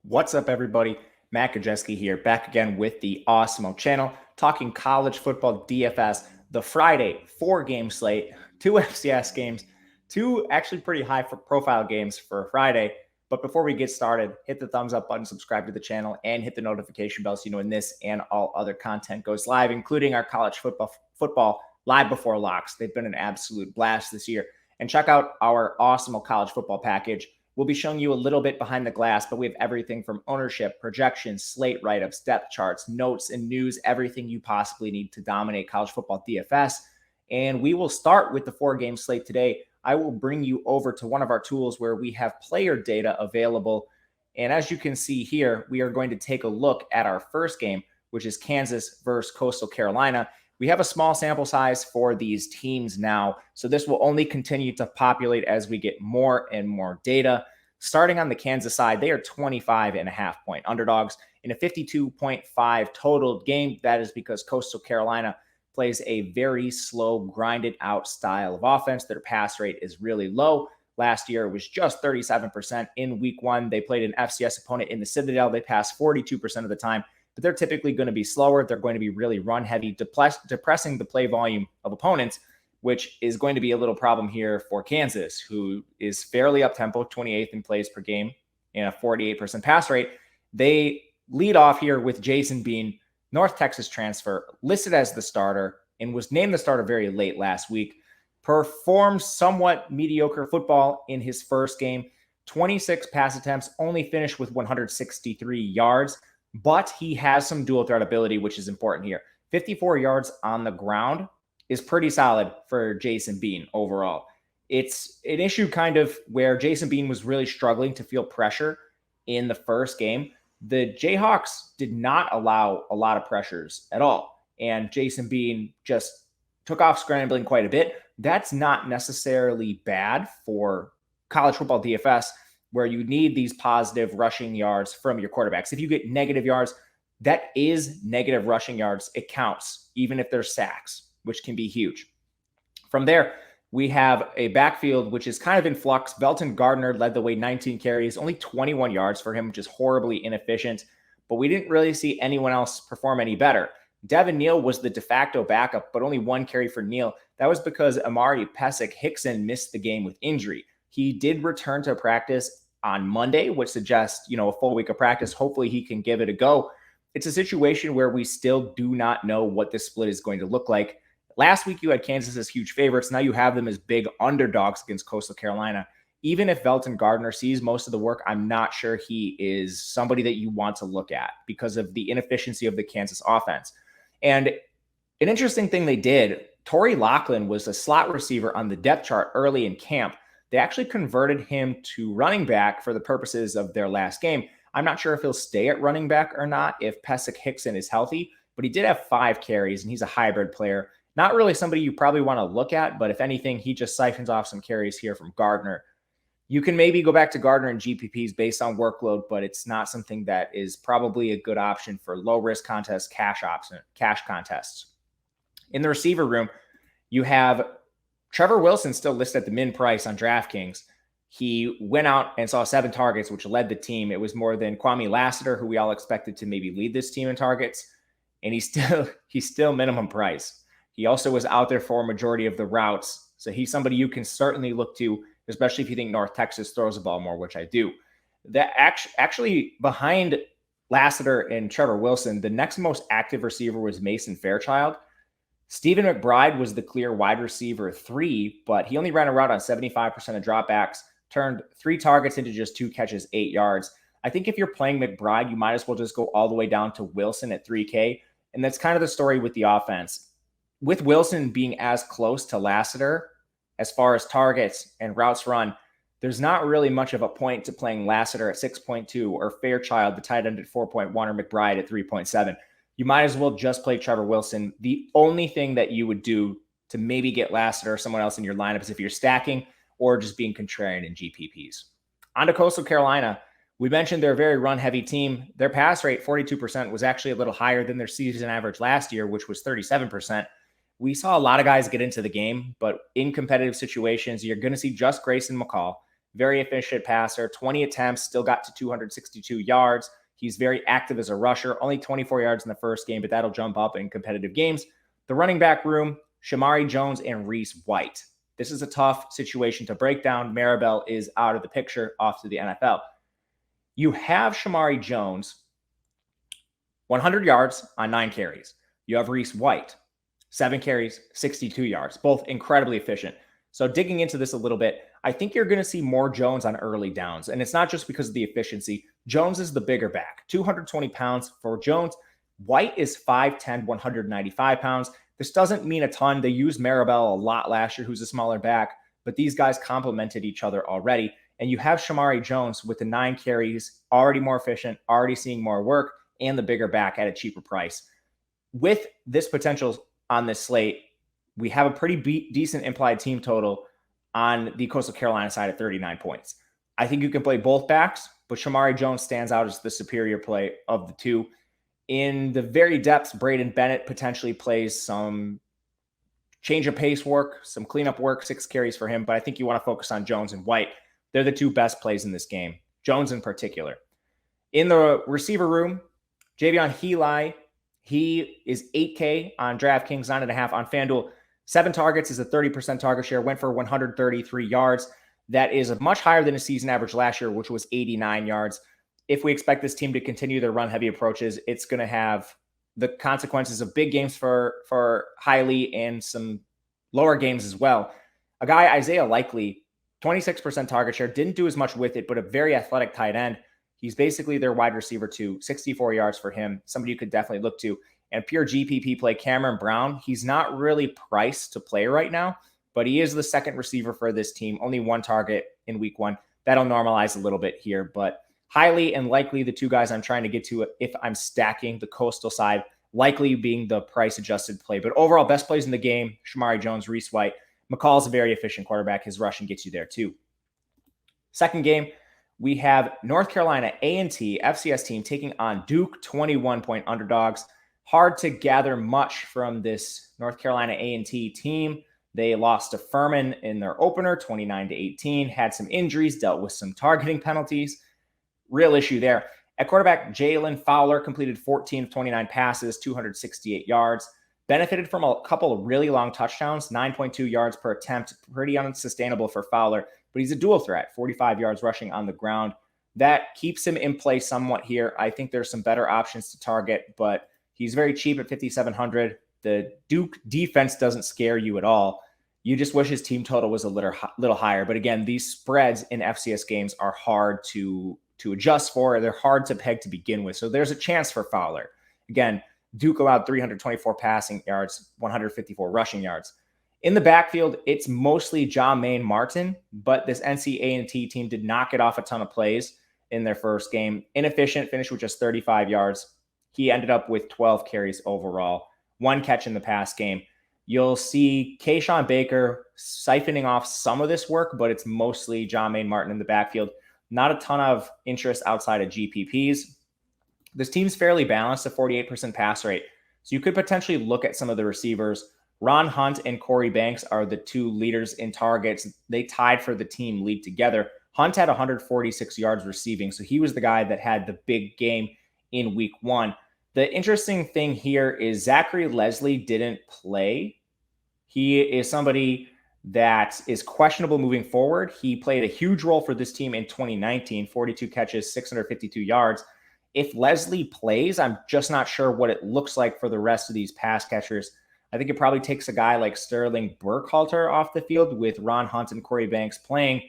What's up, everybody? Matt Gajewski here, back again with the Awesemo channel, talking college football DFS, the Friday 4-game slate, 2 FCS games, 2 actually pretty high-profile games for Friday. But before we get started, hit the thumbs up button, subscribe to the channel, and hit the notification bell so you know when this and all other content goes live, including our college football live before locks. They've been an absolute blast this year. And check out our Awesemo college football package. We'll be showing you a little bit behind the glass, but we have everything from ownership, projections, slate write-ups, depth charts, notes, and news, everything you possibly need to dominate college football DFS. And we will start with the 4-game slate today. I will bring you over to one of our tools where we have player data available. And as you can see here, we are going to take a look at our first game, which is Kansas versus Coastal Carolina. We have a small sample size for these teams now, so this will only continue to populate as we get more and more data. Starting on the Kansas side, they are 25.5-point underdogs in a 52.5 total game. That is because Coastal Carolina plays a very slow, grinded out style of offense. Their pass rate is really low. Last year, it was just 37% in week 1. They played an FCS opponent in the Citadel. They passed 42% of the time. But they're typically going to be slower. They're going to be really run heavy, depressing the play volume of opponents, which is going to be a little problem here for Kansas, who is fairly up-tempo, 28th in plays per game and a 48% pass rate. They lead off here with Jason Bean, North Texas transfer, listed as the starter and was named the starter very late last week. Performed somewhat mediocre football in his first game, 26 pass attempts, only finished with 163 yards. But he has some dual threat ability, which is important here. 54 yards on the ground is pretty solid for Jason Bean overall. It's an issue kind of where Jason Bean was really struggling to feel pressure in the first game. The Jayhawks did not allow a lot of pressures at all. And Jason Bean just took off scrambling quite a bit. That's not necessarily bad for college football DFS, where you need these positive rushing yards from your quarterbacks. If you get negative yards, that is negative rushing yards. It counts, even if there's sacks, which can be huge. From there, we have a backfield, which is kind of in flux. Velton Gardner led the way, 19 carries, only 21 yards for him, which is horribly inefficient. But we didn't really see anyone else perform any better. Devin Neal was the de facto backup, but only 1 carry for Neal. That was because Amari Pesek-Hickson missed the game with injury. He did return to practice on Monday, which suggests, a full week of practice. Hopefully he can give it a go. It's a situation where we still do not know what this split is going to look like. Last week, you had Kansas as huge favorites. Now you have them as big underdogs against Coastal Carolina. Even if Velton Gardner sees most of the work, I'm not sure he is somebody that you want to look at because of the inefficiency of the Kansas offense. And an interesting thing they did, Torrey Loughlin was a slot receiver on the depth chart early in camp. They actually converted him to running back for the purposes of their last game. I'm not sure if he'll stay at running back or not if Pesek-Hickson is healthy, but he did have 5 carries, and he's a hybrid player. Not really somebody you probably want to look at, but if anything, he just siphons off some carries here from Gardner. You can maybe go back to Gardner and GPPs based on workload, but it's not something that is probably a good option for low-risk contests, cash contests. In the receiver room, you have Trevor Wilson still listed at the min price on DraftKings. He went out and saw 7 targets, which led the team. It was more than Kwame Lassiter, who we all expected to maybe lead this team in targets. And he's still minimum price. He also was out there for a majority of the routes. So he's somebody you can certainly look to, especially if you think North Texas throws the ball more, which I do. That actually behind Lassiter and Trevor Wilson, the next most active receiver was Mason Fairchild. Stephen McBride was the clear wide receiver 3, but he only ran a route on 75% of dropbacks, turned 3 targets into just 2 catches, 8 yards. I think if you're playing McBride, you might as well just go all the way down to Wilson at 3K. And that's kind of the story with the offense. With Wilson being as close to Lassiter as far as targets and routes run, there's not really much of a point to playing Lassiter at 6.2 or Fairchild, the tight end, at 4.1 or McBride at 3.7. You might as well just play Trevor Wilson. The only thing that you would do to maybe get Lassiter or someone else in your lineup is if you're stacking or just being contrarian in GPPs. On to Coastal Carolina. We mentioned they're a very run-heavy team. Their pass rate, 42%, was actually a little higher than their season average last year, which was 37%. We saw a lot of guys get into the game, but in competitive situations, you're going to see just Grayson McCall, very efficient passer, 20 attempts, still got to 262 yards. He's very active as a rusher, only 24 yards in the first game, but that'll jump up in competitive games. The running back room, Shamari Jones and Reese White. This is a tough situation to break down. Maribel is out of the picture, off to the NFL. You have Shamari Jones, 100 yards on 9 carries. You have Reese White, 7 carries, 62 yards, both incredibly efficient. So digging into this a little bit, I think you're going to see more Jones on early downs. And it's not just because of the efficiency. Jones is the bigger back, 220 pounds for Jones. White is 5'10", 195 pounds. This doesn't mean a ton. They used Maribel a lot last year, who's a smaller back, but these guys complemented each other already. And you have Shamari Jones with the 9 carries, already more efficient, already seeing more work, and the bigger back at a cheaper price. With this potential on this slate, we have a pretty decent implied team total on the Coastal Carolina side at 39 points. I think you can play both backs, but Shamari Jones stands out as the superior play of the two. In the very depths, Braden Bennett potentially plays some change of pace work, some cleanup work, 6 carries for him, but I think you want to focus on Jones and White. They're the two best plays in this game, Jones in particular. In the receiver room, Javion Heli, he is 8K on DraftKings, 9.5 on FanDuel. 7 targets is a 30% target share, went for 133 yards. That is much higher than his season average last year, which was 89 yards. If we expect this team to continue their run-heavy approaches, it's going to have the consequences of big games for Heli and some lower games as well. A guy, Isaiah Likely, 26% target share, didn't do as much with it, but a very athletic tight end. He's basically their wide receiver too, 64 yards for him, somebody you could definitely look to. And pure GPP play, Cameron Brown, he's not really priced to play right now, but he is the second receiver for this team, only 1 target in week 1. That'll normalize a little bit here, but Heli and Likely, the two guys I'm trying to get to if I'm stacking the Coastal side, Likely being the price-adjusted play. But overall, best plays in the game, Shamari Jones, Reese White. McCall's a very efficient quarterback. His rushing gets you there too. Second game, we have North Carolina A&T, FCS team, taking on Duke, 21-point underdogs. Hard to gather much from this North Carolina A&T team. They lost to Furman in their opener, 29-18, had some injuries, dealt with some targeting penalties. Real issue there. At quarterback, Jalen Fowler completed 14 of 29 passes, 268 yards. Benefited from a couple of really long touchdowns, 9.2 yards per attempt. Pretty unsustainable for Fowler, but he's a dual threat, 45 yards rushing on the ground. That keeps him in play somewhat here. I think there's some better options to target, but he's very cheap at 5,700. The Duke defense doesn't scare you at all. You just wish his team total was a little higher. But again, these spreads in FCS games are hard to adjust for. They're hard to peg to begin with. So there's a chance for Fowler. Again, Duke allowed 324 passing yards, 154 rushing yards. In the backfield, it's mostly Jermaine Martin, but this NC A&T team did not get off a ton of plays in their first game. Inefficient, finished with just 35 yards. He ended up with 12 carries overall, 1 catch in the pass game. You'll see Kayshawn Baker siphoning off some of this work, but it's mostly Jermaine Martin in the backfield. Not a ton of interest outside of GPPs. This team's fairly balanced, a 48% pass rate. So you could potentially look at some of the receivers. Ron Hunt and Corey Banks are the 2 leaders in targets. They tied for the team lead together. Hunt had 146 yards receiving, so he was the guy that had the big game in week 1. The interesting thing here is Zachary Leslie didn't play. He is somebody that is questionable moving forward. He played a huge role for this team in 2019, 42 catches, 652 yards. If Leslie plays, I'm just not sure what it looks like for the rest of these pass catchers. I think it probably takes a guy like Sterling Burkhalter off the field with Ron Hunt and Corey Banks playing.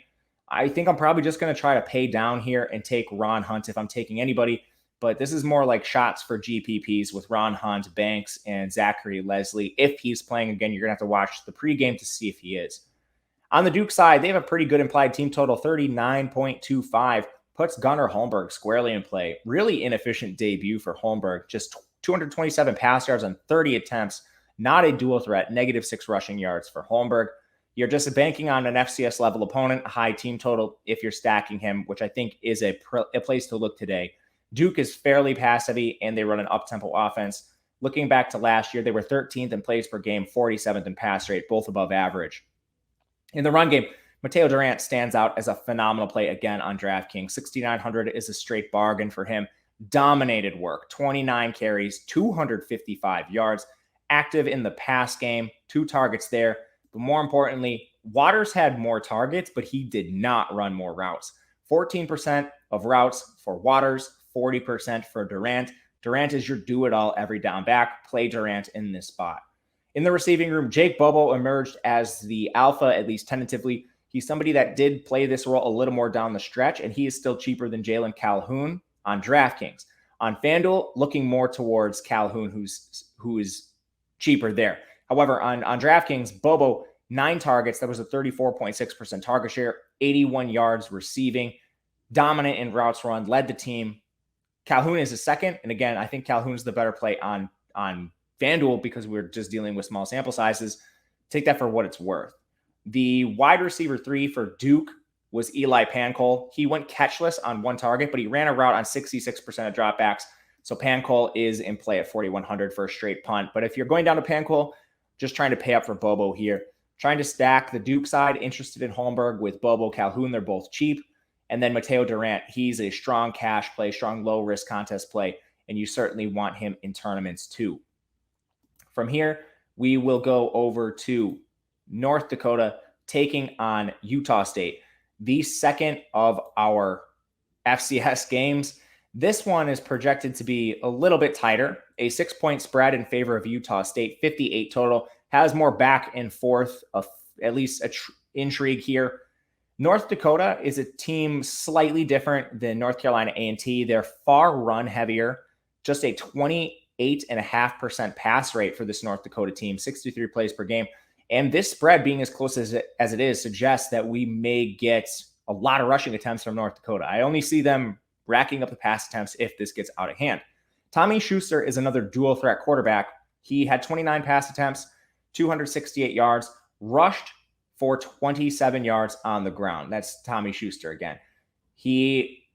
I think I'm probably just going to try to pay down here and take Ron Hunt if I'm taking anybody. But this is more like shots for GPPs with Ron Hunt, Banks, and Zachary Leslie. If he's playing, again, you're going to have to watch the pregame to see if he is. On the Duke side, they have a pretty good implied team total, 39.25. Puts Gunnar Holmberg squarely in play. Really inefficient debut for Holmberg. Just 227 pass yards on 30 attempts. Not a dual threat. -6 rushing yards for Holmberg. You're just banking on an FCS level opponent, a high team total if you're stacking him, which I think is a place to look today. Duke is fairly pass heavy and they run an up-tempo offense. Looking back to last year, they were 13th in plays per game, 47th in pass rate, both above average. In the run game, Mateo Durant stands out as a phenomenal play again on DraftKings. 6,900 is a straight bargain for him. Dominated work, 29 carries, 255 yards, active in the pass game, 2 targets there. But more importantly, Waters had more targets, but he did not run more routes. 14% of routes for Waters, 40% for Durant. Durant is your do-it-all every down back. Play Durant in this spot. In the receiving room, Jake Bobo emerged as the alpha, at least tentatively. He's somebody that did play this role a little more down the stretch, and he is still cheaper than Jalen Calhoun on DraftKings. On FanDuel, looking more towards Calhoun, who is cheaper there. However, on DraftKings, Bobo, 9 targets. That was a 34.6% target share, 81 yards receiving, dominant in routes run, led the team. Calhoun is a second, and again, I think Calhoun's the better play on FanDuel because we're just dealing with small sample sizes. Take that for what it's worth. The wide receiver 3 for Duke was Eli Pancol. He went catchless on 1 target, but he ran a route on 66% of dropbacks. So Pancol is in play at 4,100 for a straight punt. But if you're going down to Pancol, just trying to pay up for Bobo here. Trying to stack the Duke side, interested in Holmberg with Bobo, Calhoun. They're both cheap. And then Mateo Durant, he's a strong cash play, strong low-risk contest play, and you certainly want him in tournaments too. From here, we will go over to North Dakota taking on Utah State, the second of our FCS games. This one is projected to be a little bit tighter, a 6-point spread in favor of Utah State, 58 total, has more back and forth, at least intrigue here. North Dakota is a team slightly different than North Carolina A&T. They're far run heavier, just a 28.5% pass rate for this North Dakota team, 63 plays per game. And this spread being as close as it is suggests that we may get a lot of rushing attempts from North Dakota. I only see them racking up the pass attempts if this gets out of hand. Tommy Schuster is another dual threat quarterback. He had 29 pass attempts, 268 yards, rushed for 27 yards on the ground. That's Tommy Schuster again. He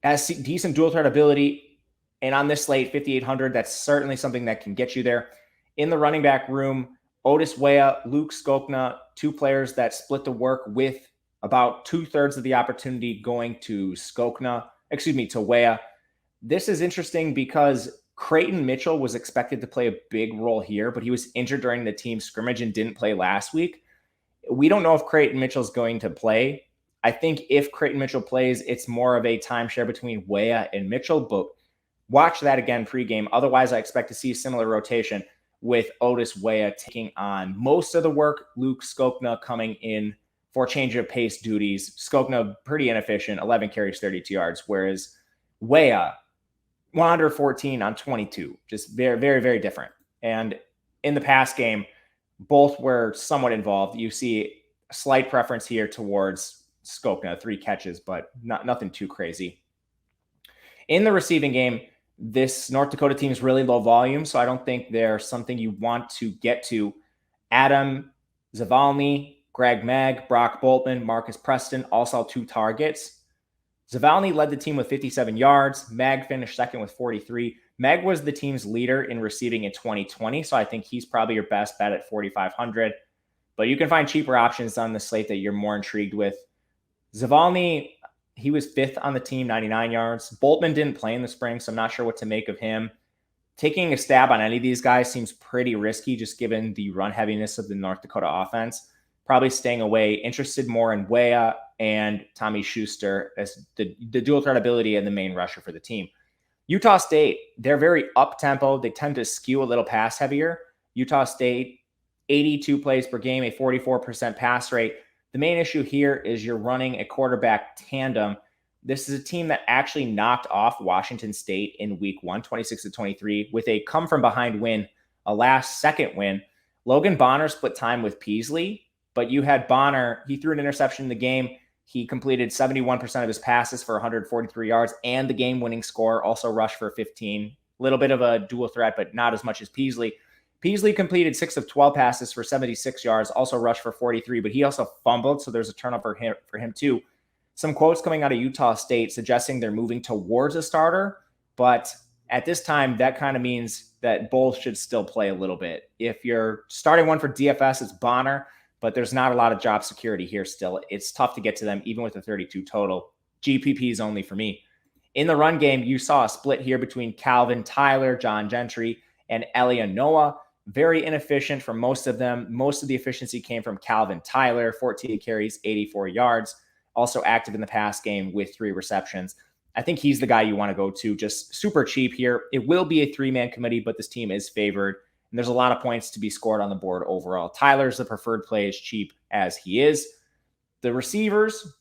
has decent dual threat ability, and on this slate, 5,800, that's certainly something that can get you there. In the running back room, Otis Weah, Luke Skokna, 2 players that split the work with about 2/3 of the opportunity going to to Weah. This is interesting because Creighton Mitchell was expected to play a big role here, but he was injured during the team scrimmage and didn't play last week. We don't know if Creighton Mitchell's going to play. I think if Creighton Mitchell plays, it's more of a timeshare between Weah and Mitchell, but watch that again pregame. Otherwise, I expect to see a similar rotation with Otis Weah taking on most of the work. Luke Skokna coming in for change of pace duties. Skokna pretty inefficient, 11 carries, 32 yards, whereas Weah, 114 on 22, just very, very, very different. And in the pass game, both were somewhat involved. You see a slight preference here towards Skokna, 3 catches, but nothing too crazy. In the receiving game, this North Dakota team is really low volume, so I don't think they're something you want to get to. Adam Zavalny, Greg Magg, Brock Boltman, Marcus Preston all saw 2 targets. Zavalny led the team with 57 yards. Magg finished second with 43. Magg was the team's leader in receiving in 2020, so I think he's probably your best bet at 4,500. But you can find cheaper options on the slate that you're more intrigued with. Zavalny, he was 5th on the team, 99 yards. Boltman didn't play in the spring, so I'm not sure what to make of him. Taking a stab on any of these guys seems pretty risky, just given the run heaviness of the North Dakota offense. Probably staying away. Interested more in Weah and Tommy Schuster as the dual threat ability and the main rusher for the team. Utah State, they're very up-tempo. They tend to skew a little pass heavier. Utah State, 82 plays per game, a 44% pass rate. The main issue here is you're running a quarterback tandem. This is a team that actually knocked off Washington State in week 1, 26-23, with a come-from-behind win, a last-second win. Logan Bonner split time with Peasley, but you had Bonner. He threw an interception in the game. He completed 71% of his passes for 143 yards and the game-winning score, also rushed for 15. A little bit of a dual threat, but not as much as Peasley. Peasley completed 6 of 12 passes for 76 yards, also rushed for 43, but he also fumbled, so there's a turnover for him too. Some quotes coming out of Utah State suggesting they're moving towards a starter, but at this time, that kind of means that both should still play a little bit. If you're starting one for DFS, it's Bonner. but there's not a lot of job security here still. It's tough to get to them, even with a 32 total. GPP is only for me. In the run game, you saw a split here between Calvin Tyler, John Gentry, and Elia Noah. Very inefficient for most of them. Most of the efficiency came from Calvin Tyler, 14 carries, 84 yards. Also active in the pass game with 3 receptions. I think he's the guy you want to go to, just super cheap here. It will be a 3-man committee, but this team is favored, and there's a lot of points to be scored on the board overall. Tyler's the preferred play, as cheap as he is. The receivers,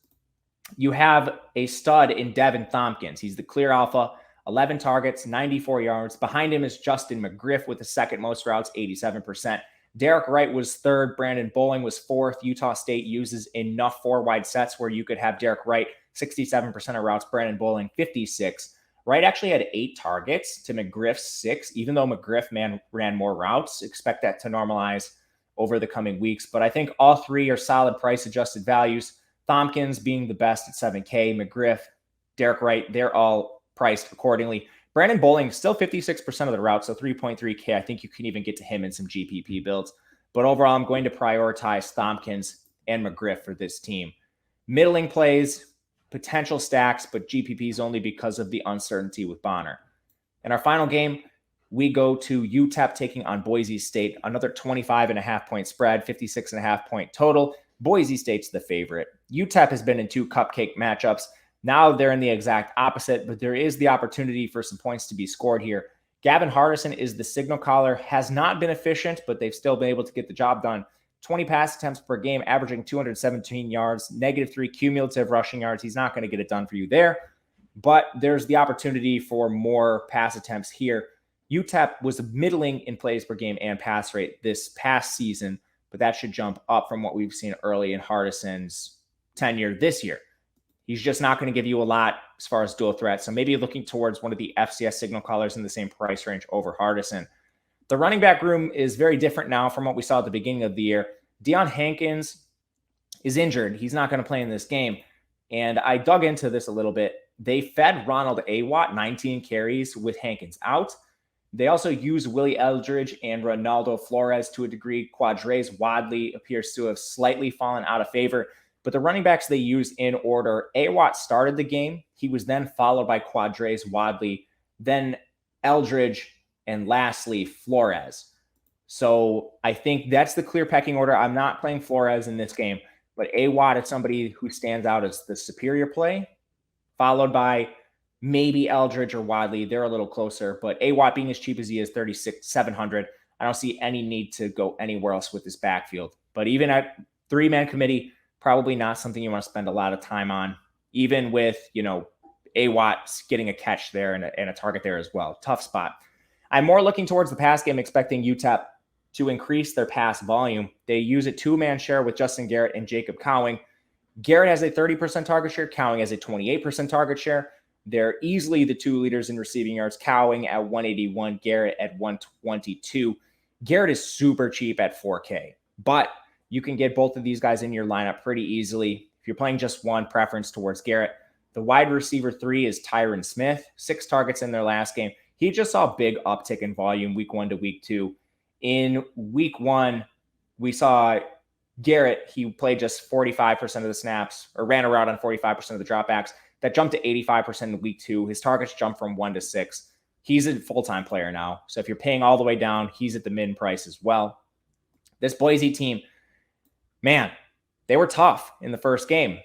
you have a stud in Devin Thompkins. He's the clear alpha, 11 targets, 94 yards. Behind him is Justin McGriff with the second most routes, 87%. Derek Wright was third. Brandon Bowling was fourth. Utah State uses enough 4-wide sets where you could have Derek Wright 67% of routes, Brandon Bowling 56. Wright actually had 8 targets to McGriff's 6, even though McGriff ran more routes. Expect that to normalize over the coming weeks. But I think all 3 are solid price-adjusted values. Thompkins being the best at $7K, McGriff, Derek Wright, they're all priced accordingly. Brandon Bowling, still 56% of the routes, so 3.3K. I think you can even get to him in some GPP builds. But overall, I'm going to prioritize Thompkins and McGriff for this team. Middling plays, potential stacks, but GPPs only because of the uncertainty with Bonner. In our final game, we go to UTEP taking on Boise State. Another 25.5-point spread, 56.5-point total. Boise State's the favorite. UTEP has been in 2 cupcake matchups. Now they're in the exact opposite, but there is the opportunity for some points to be scored here. Gavin Hardison is the signal caller, has not been efficient, but they've still been able to get the job done. 20 pass attempts per game, averaging 217 yards, -3 cumulative rushing yards. He's not going to get it done for you there, but there's the opportunity for more pass attempts here. UTEP was middling in plays per game and pass rate this past season, but that should jump up from what we've seen early in Hardison's tenure this year. He's just not going to give you a lot as far as dual threat. So maybe looking towards one of the FCS signal callers in the same price range over Hardison. The running back room is very different now from what we saw at the beginning of the year. Deion Hankins is injured. He's not going to play in this game. And I dug into this a little bit. They fed Ronald Awatt 19 carries with Hankins out. They also use Willie Eldridge and Ronaldo Flores to a degree. Quadres Wadley appears to have slightly fallen out of favor. But the running backs they use in order, Awatt started the game. He was then followed by Quadres Wadley, then Eldridge, and lastly, Flores. So I think that's the clear pecking order. I'm not playing Flores in this game, but Awatt is somebody who stands out as the superior play, followed by maybe Eldridge or Wadley. They're a little closer, but Awatt being as cheap as he is, $36,700. I don't see any need to go anywhere else with this backfield. But even at 3-man committee, probably not something you want to spend a lot of time on, even with, Awatt getting a catch there and a target there as well. Tough spot. I'm more looking towards the pass game, expecting UTEP to increase their pass volume. They use a 2-man share with Justin Garrett and Jacob Cowing. Garrett has a 30% target share. Cowing has a 28% target share. They're easily the 2 leaders in receiving yards. Cowing at 181, Garrett at 122. Garrett is super cheap at 4K, but you can get both of these guys in your lineup pretty easily. If you're playing just one, preference towards Garrett. The wide receiver 3 is Tyron Smith, 6 targets in their last game. He just saw a big uptick in volume week 1 to week 2. In week 1, we saw Garrett, he played just 45% of the snaps, or ran a route on 45% of the dropbacks. That jumped to 85% in week 2. His targets jumped from 1 to 6. He's a full-time player now. So if you're paying all the way down, he's at the min price as well. This Boise team, man, they were tough in the first game.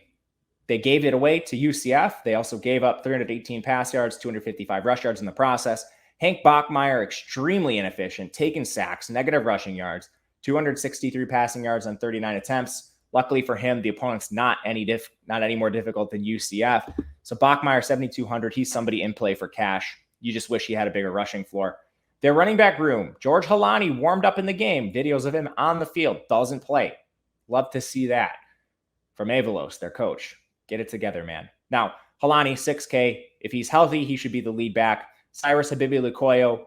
They gave it away to UCF. They also gave up 318 pass yards, 255 rush yards in the process. Hank Bachmeier, extremely inefficient, taking sacks, negative rushing yards, 263 passing yards on 39 attempts. Luckily for him, the opponent's not any more difficult than UCF. So Bachmeier, 7,200. He's somebody in play for cash. You just wish he had a bigger rushing floor. Their running back room, George Halani warmed up in the game. Videos of him on the field, doesn't play. Love to see that from Avalos, their coach. Get it together, man. Now, Halani, 6K. If he's healthy, he should be the lead back. Cyrus Habibi-Lukoyo,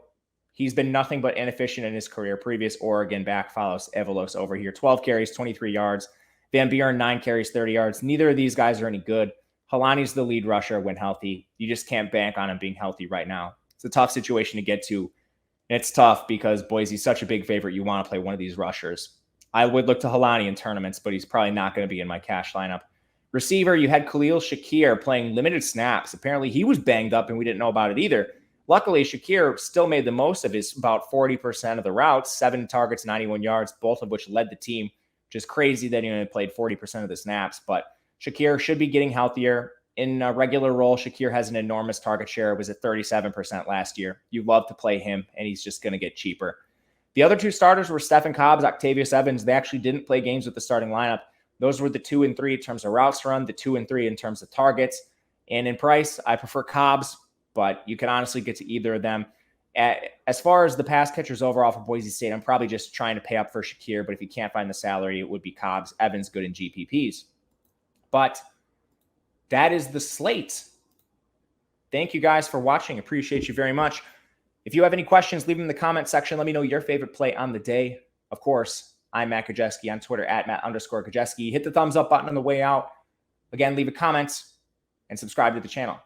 he's been nothing but inefficient in his career. Previous Oregon back follows Avalos over here. 12 carries, 23 yards. Van Buren, 9 carries, 30 yards. Neither of these guys are any good. Halani's the lead rusher when healthy. You just can't bank on him being healthy right now. It's a tough situation to get to. And it's tough because Boise's such a big favorite. You want to play one of these rushers. I would look to Helani in tournaments, but he's probably not going to be in my cash lineup. Receiver, you had Khalil Shakir playing limited snaps. Apparently, he was banged up, and we didn't know about it either. Luckily, Shakir still made the most of his about 40% of the routes, 7 targets, 91 yards, both of which led the team, which is crazy that he only played 40% of the snaps. But Shakir should be getting healthier. In a regular role, Shakir has an enormous target share. It was at 37% last year. You love to play him, and he's just going to get cheaper. The other two starters were Stephen Cobbs, Octavius Evans. They actually didn't play games with the starting lineup. Those were the 2 and 3 in terms of routes run, the 2 and 3 in terms of targets. And in price, I prefer Cobbs, but you can honestly get to either of them. As far as the pass catchers overall for Boise State, I'm probably just trying to pay up for Shakir, but if you can't find the salary, it would be Cobbs. Evans good in GPPs. But that is the slate. Thank you guys for watching. Appreciate you very much. If you have any questions, leave them in the comment section. Let me know your favorite play on the day. Of course, I'm Matt Gajewski on Twitter at Matt_Gajewski. Hit the thumbs up button on the way out. Again, leave a comment and subscribe to the channel.